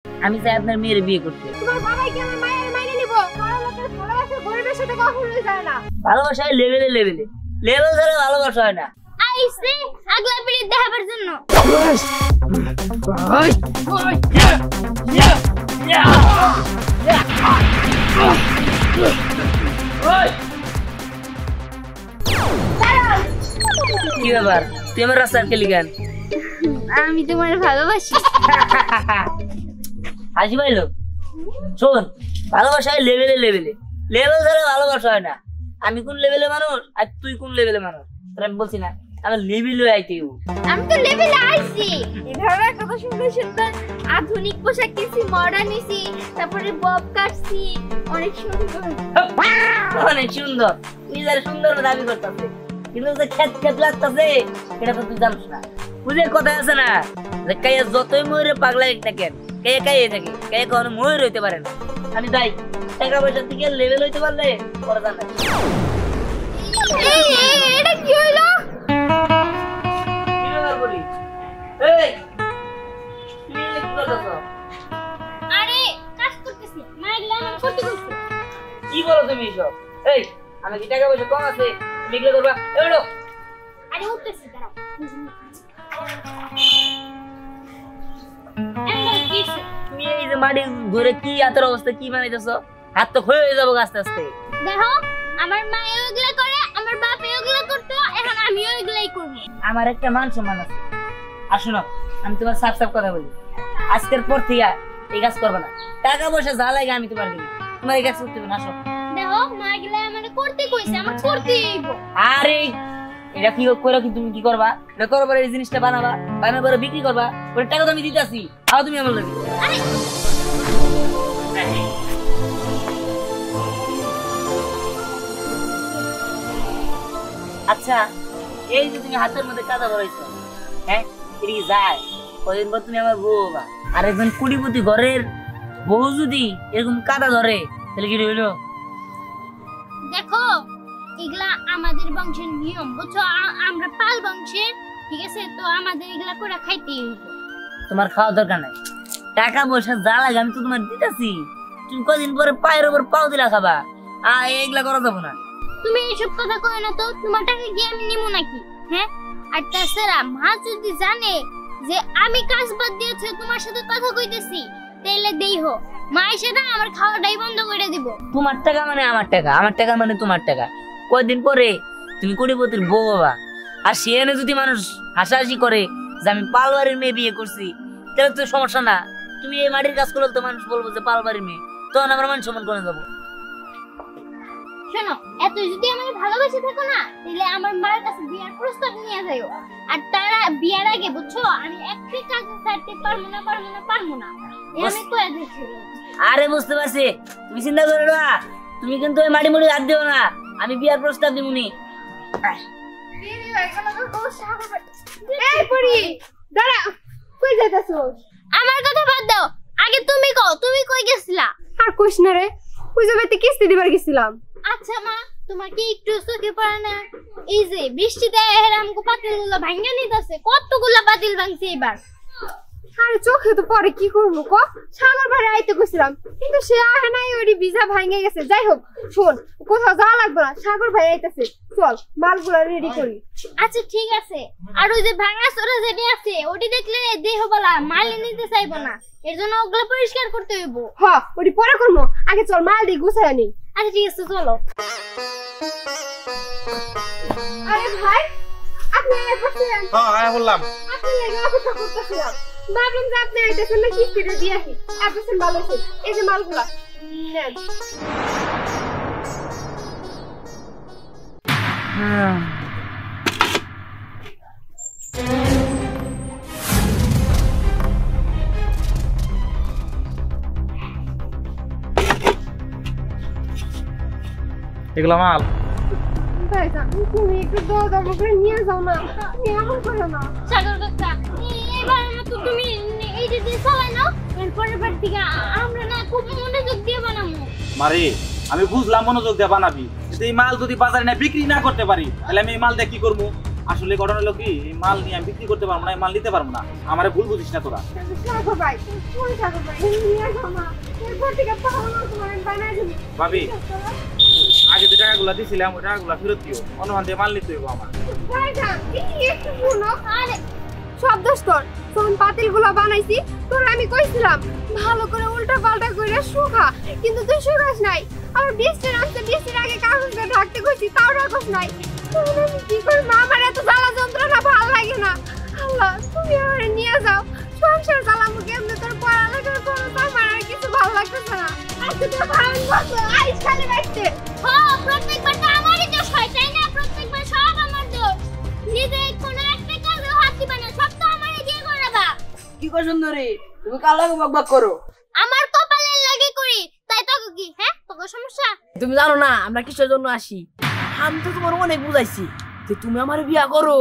আমি চাই আপনার মেয়ের বিয়ে করতে। তোমার বাবাই কি আমার মায়ের মাইনে নিব? বড় লোকের ভালোবাসা গরিবের সাথে কখনোই যায় না। ভালোবাসা লেভেলে লেভেলে, লেভেল ধরে ভালোবাসা হয় না। আইসে আগলা পিড়ি দেখাবার জন্য। কি ব্যাপার, তুই আমার রাস্তা আটকে লিখেন? আমি তোমার ভালোবাসি। হাসি পাইলো? শোন, ভালোবাসা হয় লেভেলে লেভেলে, লেভেল ধরে ভালোবাসা হয় না। আমি কোন লেভেলে মানুষ আর তুই কোন লেভেলে মানুষ তোর আমি বলছি না, আমার লেভেলে আইতে। আমি তো লেভেলে আইছি। এই ধরনের কত সুন্দর সুন্দর আধুনিক পোশাক কিনছি, মডার্ন নিছি, তারপরে বব কাটছি, অনেক সুন্দর। অনেক সুন্দর, তুই যারা সুন্দর দাবি করতেছে কিন্তু যে খেত খেত লাগতেছে এটা তো তুই জানিস না। বুঝে কথা আছে না যে কাইয়া যতই ময়ূরে পাগলা একটা কেন কাইয়া কাইয়ে থাকে, কাইয়া কখনো ময়ূর হইতে পারে না। আমি যাই, টাকা পয়সার দিকে লেভেল হইতে পারলে পরে জানাই। এটা কি হইলো? কি ব্যাপার বলি? এই তুমি এগুলো কি করতেছো? আরে কাজ করতেছি, মাইগলা আমার করতে কইছে। কি বলো তুমি এসব? এই আমি কি টাকা পয়সা কম আছে তুমি এগুলো করবা? এগুলো আরে উঠতেছি, দাঁড়াও। তুমি এই যে মাটি ধরে কি হাতের অবস্থা কি বানাইতেছো? হাত তো ক্ষয় হয়ে যাবো আস্তে আস্তে। দেখো আমার মা এগুলা করে, আমার বাপ এগুলা করতো, এখন আমিও এগুলাই করব। আমার একটা মান সম্মান আছে। আর শোনো, আমি তোমার সাফ সাফ কথা বলি, আজকের পর থেকে এই কাজ করবে না। টাকা পয়সা যা লাগে আমি তোমার দিই, তোমার এই কাজ করতে হবে না। আসো। দেখো মা এগুলা মানে করতে কইছে, আমার করতেই হইব। আরে এটা কি করে, কি তুমি কি করবা? এটা করো পরে এই জিনিসটা বানাবা, বানাবার পরে বিক্রি করবা, ওর টাকা তো আমি দিতেছি, আও তুমি আমার লাগে। আরে আচ্ছা, এই যে তুমি হাতের মধ্যে কাদা ভরাইছো, হ্যাঁ এটা কি যায়? কদিন পর তুমি আমার বউ হবা। আর একজন কুড়িপতি ঘরের বউ যদি এরকম কাদা ধরে তাহলে কি হইলো? দেখো এগুলা আমাদের বংশের নিয়ম, বুঝছো? আমরা পাল বংশের, ঠিক আছে? তো আমাদের এগুলা করে খাইতেই হইব। তোমার খাওয়া দরকার নাই, টাকা পয়সা যা লাগে আমি তো তোমার দিতেছি। তুমি কদিন পরে পায়ের উপর পাও দিলা খাবা, এগুলা করা যাবো না। তুমি এইসব কথা কই না তো, তোমার টাকা কি আমি নিমু নাকি? হ্যাঁ, আর তাছাড়া মা যদি জানে যে আমি কাজ বাদ দিয়েছি তোমার সাথে কথা কইতেছি, তাইলে দেইহো মা এসে না আমার খাওয়াটাই বন্ধ করে দিব। তোমার টাকা মানে আমার টাকা, আমার টাকা মানে তোমার টাকা। কয়দিন পরে তুমি কোটিপতির বউ বাবা, আর সেখানে যদি মানুষ হাসাহাসি করে যে আমি পালবাড়ির মেয়ে বিয়ে করছি, তাহলে তো সমস্যা না। তুমি এই মাটির কাজ করলে তো মানুষ বলবো যে পালবাড়ির মেয়ে, তখন আমার মান সম্মান করে যাবো। শোনো, এত যদি আমাকে ভালোবেসে থাকো না, তাহলে আমার মার কাছে বিয়ার প্রস্তাব নিয়ে যাইও। আর তারা বিয়ার আগে, বুঝছো, আমি একটা কাজ ছাড়তে পারবো না, পারবো না, পারবো না, আমি কয়ে দিচ্ছি। আরে বুঝতে পারছি, তুমি চিন্তা করো না, তুমি কিন্তু ওই মাটি মুড়ি হাত দিও না, আমি বিয়ার প্রস্তাব দিবনি। এই পরি, দাঁড়া, কই যাইতাছস? আমার কথা বাদ দাও, আগে তুমি কও, তুমি কই গেছিলা? আর কইস না রে, পূজা বাড়িতে কিস্তি দিবার গেছিলাম। আচ্ছা মা, তোমার কি একটু চোখে পড়ে না? এই যে বৃষ্টিতে এরামকো পাতিলগুলো ভাঙা নিতেছে, কতগুলা পাতিল ভাঙছে এবার। আর চোখে তো পরে কি করবো ক? সাগর বাড়ি আইতে গেছিলাম কিন্তু সে আহে নাই, ওই ভিজা ভাঙে গেছে। যাই হোক শোন, কোথাও যাওয়া লাগবে না, সাগর ভাই আইতেছে, চল মালগুলা রেডি করি। আচ্ছা ঠিক আছে। আর ওই যে ভাঙা চোরা যেটি আছে, ওটি দেখলে দেহ বলা মাল নিতে চাইবো না, এর জন্য ওগুলো পরিষ্কার করতে হইব। হ, ওটি পরে করবো, আগে চল মাল দিয়ে গুছাই আনি। আচ্ছা ঠিক আছে, চলো। আরে ভাই, আপনি আইতেছেন? হ্যাঁ আয়া বললাম। আপনি লাগা অপেক্ষা করতেছিলাম, ভাবলাম যে আপনি আইতেছেন না, কিস্তিটা দিয়ে আসি। আপনি ভালো আছেন? এই যে মালগুলা নেন। এগুলা মাল। ভাইজান, তুমি একটু দরদাম করে নিয়ে যাও না, এমন করো না। সাগর কাকা, এবার মতো তুমি এই যে দিয়ে চালাই নাও, এরপরের বার থেকে আমরা না খুব মনোযোগ দিয়ে বানাবো। মারে আমি বুঝলাম মনোযোগ দিয়ে বানাবি, কিন্তু এই মাল যদি বাজারে না বিক্রি না করতে পারি তাহলে আমি এই মাল দিয়ে কি করবো? আসলে ঘটনা হলো কি এই মাল নিয়ে আমি বিক্রি করতে পারবো না, এই মাল নিতে পারবো না। আমারে ভুল বুঝিস না তোরা। সাগর ভাই কোন সাগর ভাই নিয়ে আসো না এরপর থেকে পাহাড় তোমার বানাই দিবি ভাবি আগে যে টাকাগুলো দিছিলাম ওই টাকাগুলো ফেরত দিও, অনুমান দিয়ে মাল নিতে হইব আমার। ভাইজান এই একটু শুনো আরে সব দোষ তোর তখন পাতিলগুলো বানাইছি তোর আমি কইছিলাম ভালো করে উল্টা পাল্টা করে শুকা কিন্তু তুই শুকাস নাই আর বৃষ্টির আসতে বৃষ্টির আগে কাগজ দিয়ে ঢাকতে কইছি তাও রাখস নাই তখন আমি কি করবো আমার এত জ্বালা যন্ত্রণা ভালো লাগে না আল্লাহ তুমি আমার নিয়ে যাও সংসার চালাবো কেমনে তোর পড়ালেখার খরচ আমার আর কিছু ভালো লাগতেছে না আজকে তোর ভালো বসো আইস খালি বাইতে হ্যাঁ প্রত্যেকবার তো আমারই দোষ হয় তাই না? প্রত্যেকবার সব আমার দোষ। নিজে কোনো একটা কাজে হাত দিবা না, সব তো আমারই দিয়ে করাবা। কি কর সুন্দরী, তুমি কার লাগে বকবক করো? আমার কপালের লাগে করি তাই তো কি? হ্যাঁ তোর সমস্যা? তুমি জানো না আমরা কিসের জন্য আসি? আমি তো তোমার অনেক বুঝাইছি যে তুমি আমার বিয়া করো,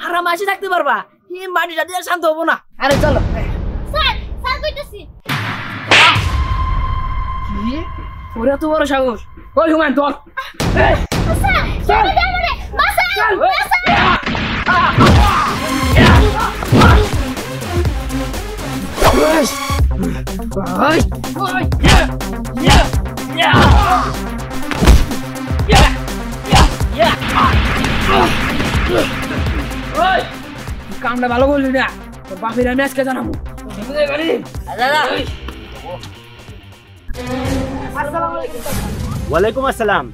হারাম আসি থাকতে পারবা, এই মাটিটা দিয়ে শান্ত হবো না। আরে চলো। স্যার স্যার কইতাছি। কি ওরা তো বড় সাহস। ওই হুমান তোর স্যার ছেড়ে দে আমারে, বাঁচাও বাঁচাও। কামটা ভালো করলি না, তোর বাপের আমি আজকে জানাবো। ওয়ালাইকুম আসসালাম।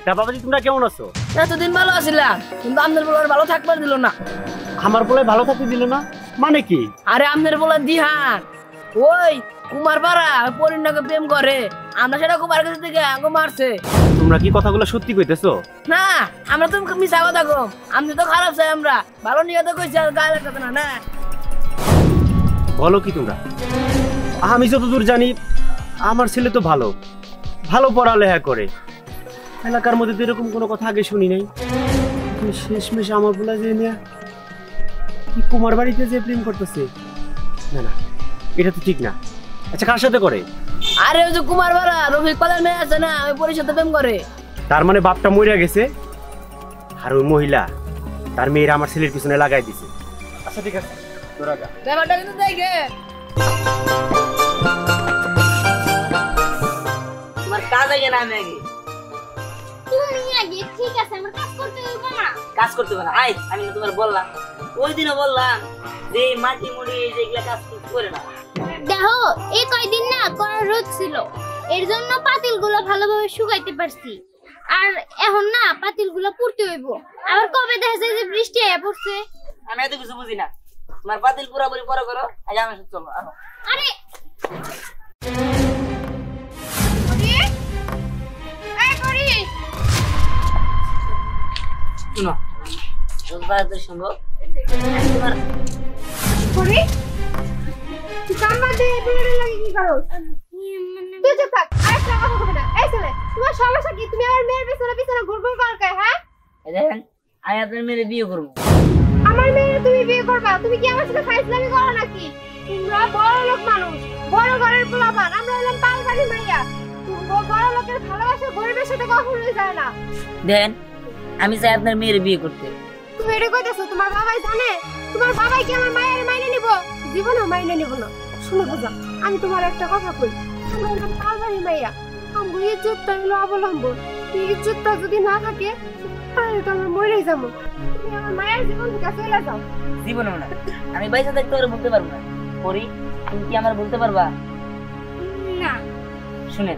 তা বাবাজি তোমরা কেমন আছো? এতদিন ভালো আছিলাম কিন্তু আপনার বলার ভালো থাকবার দিল না। আমার বলে ভালো থাকতে দিল না মানে কি? আরে আপনার বলার দিহান ওই কুমার পাড়া পরিণাকে প্রেম করে, আমরা সেটা কুমার কাছে থেকে আগে মারছে। তোমরা কি কথাগুলো সত্যি কইতেছো? না আমরা তো মিশা কথা কম, আমি তো খারাপ চাই, আমরা ভালো নিয়ে তো কইছি আর গায়ে লাগতে না। না বলো কি তোমরা? আমি যতদূর জানি আমার ছেলে তো ভালো ভালো পড়ালেখা করে, এলাকার মধ্যে তো এরকম কোনো কথা আগে শুনি নাই। শেষমেশ আমার বলে যে মেয়া কি কুমার বাড়িতে যে প্রেম করতেছে, না না এটা তো ঠিক না। আচ্ছা কার সাথে করে? আরে ওই যে কুমার পাড়া রফিক পালের মেয়ে আছে না, ওই পরিষদে প্রেম করে। তার মানে বাপটা মরে গেছে আর ওই মহিলা তার মেয়েরা আমার ছেলের পিছনে লাগাই দিছে। আচ্ছা ঠিক আছে তোরা যা। ব্যাপারটা কিন্তু দেখে তোমার কাজ আগে না, আমি আগে তুমি আগে ঠিক আছে, আমার কাজ করতে হইব না। কাজ করতে পারো। আই আমি না তোমার বললাম, ওই দিনও বললাম যে মাটি মুড়ি যেগুলা কাজ করে না। দেখো এই কয়দিন না করার রোদ ছিল, এর জন্য পাতিলগুলো ভালোভাবে শুকাইতে পারছি। আর এখন না পাতিলগুলো পুড়তে হইব, আবার কবে দেখা যায় যে বৃষ্টি আয়া পড়ছে। আমি এত কিছু বুঝি না, তোমার বাতিল পুরাপুরি পরে করো। আজ আমি চলো আসো। আরে শুনো রোজবার শুনবো তোমার করে তুই কামবা দে বেড়ে লাগি কি করো তুই চুপ থাক আরেকটা কথা বলবে না এই ছেলে তোমার সমস্যা কি তুমি আমার মেয়ের পিছনে পিছনে ঘুরঘুর কর কে হ্যাঁ এই দেখেন আমি আপনার মেয়ের বিয়ে করবো। আমার মেয়ের তুমি বিয়ে করবা তুমি কি আমার সাথে ফাইজলামি করো নাকি তোমরা বড় লোক মানুষ বড় ঘরের পোলাপান আমরা হলাম পালবাড়ি মাইয়া বড় লোকের ভালোবাসা গরিবের সাথে কখনোই যায় না। দেখেন আমি চাই আপনার মেয়ের বিয়ে করতে। তুমি এটা কইতেছো তোমার বাবাই জানে? তোমার বাবাই কি আমার মায়ের মাইনে নিব? জীবনেও মাইনে নিব না। শুনো বাবা আমি তোমার একটা কথা কই, আমরা হলাম পালবাড়ি মাইয়া, আমার ইজ্জতটা হলো অবলম্বন। এই ইজ্জতটা যদি না থাকে তাহলে তো আমরা মরেই যাবো। তুমি আমার মায়ের জীবন থেকে চলে যাও। জীবনেও না, আমি বাইসা থাকতে ওরা বলতে পারবো না। পরি তুমি কি আমার বলতে পারবা? না শুনেন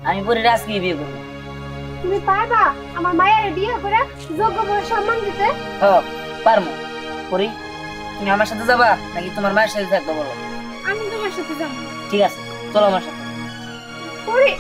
আমি পরে আজকে বিয়ে করবো। তুমি পারবা আমার মায়ের বিয়ে করে যোগ্য বলে সম্মান দিতে? হ্যাঁ পারবো। পরি তুমি আমার সাথে যাবা নাকি তোমার মায়ের সাথে থাকবো বলো? আমি তোমার সাথে যাবো। ঠিক আছে চলো আমার সাথে। পরে